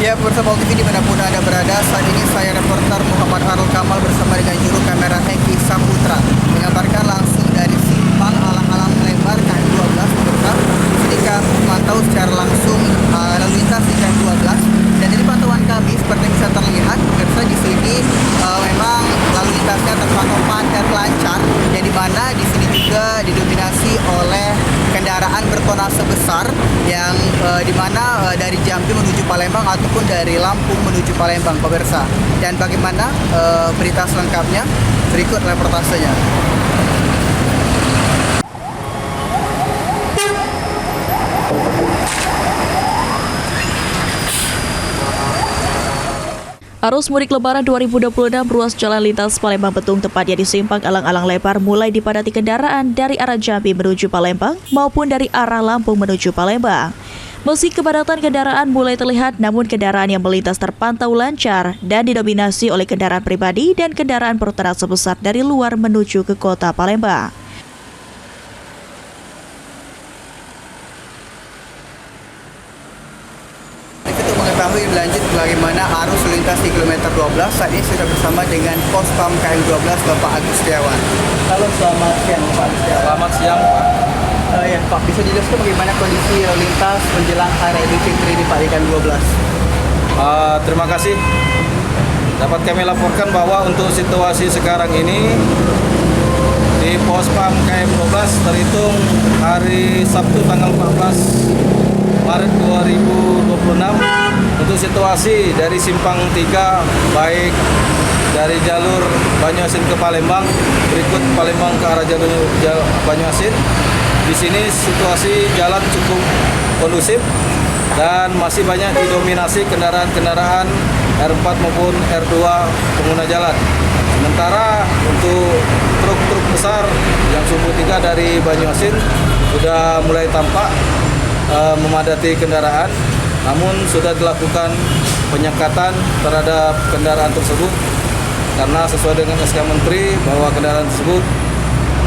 Ya, pemirsa Pol TV dimanapun Anda berada, saat ini saya reporter Muhammad Arul Kamal bersama dengan juru kamera Eki Saputra mengabarkan langsung dari simpang alang-alang lebar KM12, pemirsa. Di sini kami memantau secara langsung lalu lintas di KM12 dan dari pantauan kami seperti bisa terlihat, pemirsa, di sini memang lalu lintasnya terpantau padat lancar, yang dimana di sini juga didominasi oleh kendaraan bertonase besar yang dimana dari Jambi menuju Palembang ataupun dari Lampung menuju Palembang, pemirsa. Dan bagaimana berita selengkapnya? Berikut reportasenya. Arus mudik Lebaran 2026 ruas jalan lintas Palembang Betung tepatnya di simpang alang-alang lebar mulai dipadati kendaraan dari arah Jambi menuju Palembang maupun dari arah Lampung menuju Palembang. Meski kepadatan kendaraan mulai terlihat, namun kendaraan yang melintas terpantau lancar dan didominasi oleh kendaraan pribadi dan kendaraan bertonase besar dari luar menuju ke kota Palembang. Mengetahui lanjut bagaimana arus lintas di kilometer 12, saat ini sudah bersama dengan Pospam KM12 Bapak Agus Setiawan. Halo, selamat siang Pak Setiawan. Selamat siang Pak. Ya Pak, bisa dijelaskan bagaimana kondisi lalu lintas menjelang hari Idul Fitri di Pak KM12? Terima kasih. Dapat kami laporkan bahwa untuk situasi sekarang ini di Pospam KM12 terhitung hari Sabtu tanggal 14 Maret 2026 untuk situasi dari simpang 3 baik dari jalur Banyuasin ke Palembang, berikut Palembang ke arah jalur Banyuasin. Di sini situasi jalan cukup kondusif dan masih banyak didominasi kendaraan-kendaraan R4 maupun R2 pengguna jalan. Sementara untuk truk-truk besar yang sumbu 3 dari Banyuasin sudah mulai tampak memadati kendaraan, namun sudah dilakukan penyekatan terhadap kendaraan tersebut karena sesuai dengan SK Menteri bahwa kendaraan tersebut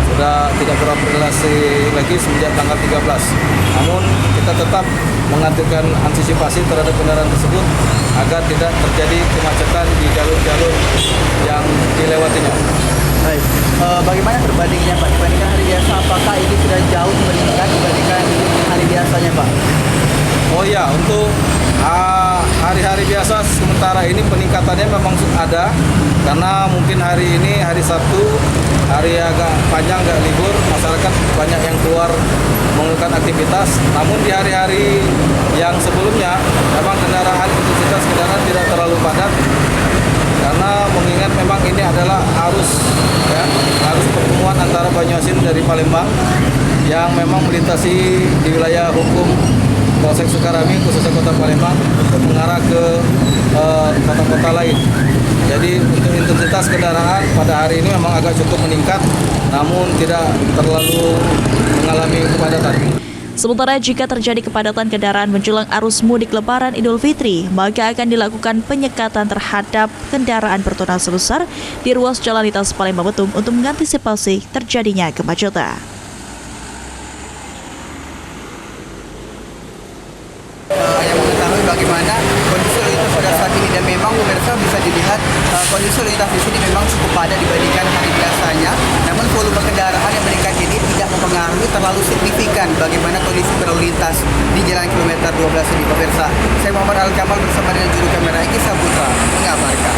sudah tidak beroperasi lagi semenjak tanggal 13. Namun kita tetap mengaturkan antisipasi terhadap kendaraan tersebut agar tidak terjadi kemacetan di jalur-jalur yang dilewatinya. Baik, bagaimana perbandingannya Pak dibandingkan hari biasa? Apakah ini sudah jauh meningkat dibandingkan hari biasanya Pak? Oh ya, untuk hari-hari biasa sementara ini peningkatannya memang ada karena mungkin hari ini hari Sabtu, hari agak panjang, agak libur, masyarakat banyak yang keluar melakukan aktivitas. Namun di hari-hari yang sebelumnya memang intensitas kendaraan tidak terlalu padat karena mengingat memang ini adalah arus pertemuan antara Banyuasin dari Palembang yang memang melintasi di wilayah hukum Polsek Sukarami khususnya kota Palembang untuk mengarah ke kota-kota lain. Jadi untuk intensitas kendaraan pada hari ini memang agak cukup meningkat, namun tidak terlalu mengalami kepadatan. Sementara jika terjadi kepadatan kendaraan menjelang arus mudik Lebaran Idul Fitri, maka akan dilakukan penyekatan terhadap kendaraan bertonase besar di ruas jalan lintas Palembang Betung untuk mengantisipasi terjadinya kemacetan. Yang mengetahui bagaimana kondisi lalu lintas pada saat ini, dan memang pemirsa bisa dilihat kondisi lalu lintas di sini memang cukup padat dibandingkan hari biasanya. Namun volume kendaraan yang meningkat ini tidak mempengaruhi terlalu signifikan bagaimana kondisi berlalu lintas di jalan kilometer 12 ini, pemirsa. Saya Muhammad Arul Kamal bersama dengan juru kamera Eki Saputra mengabarkan.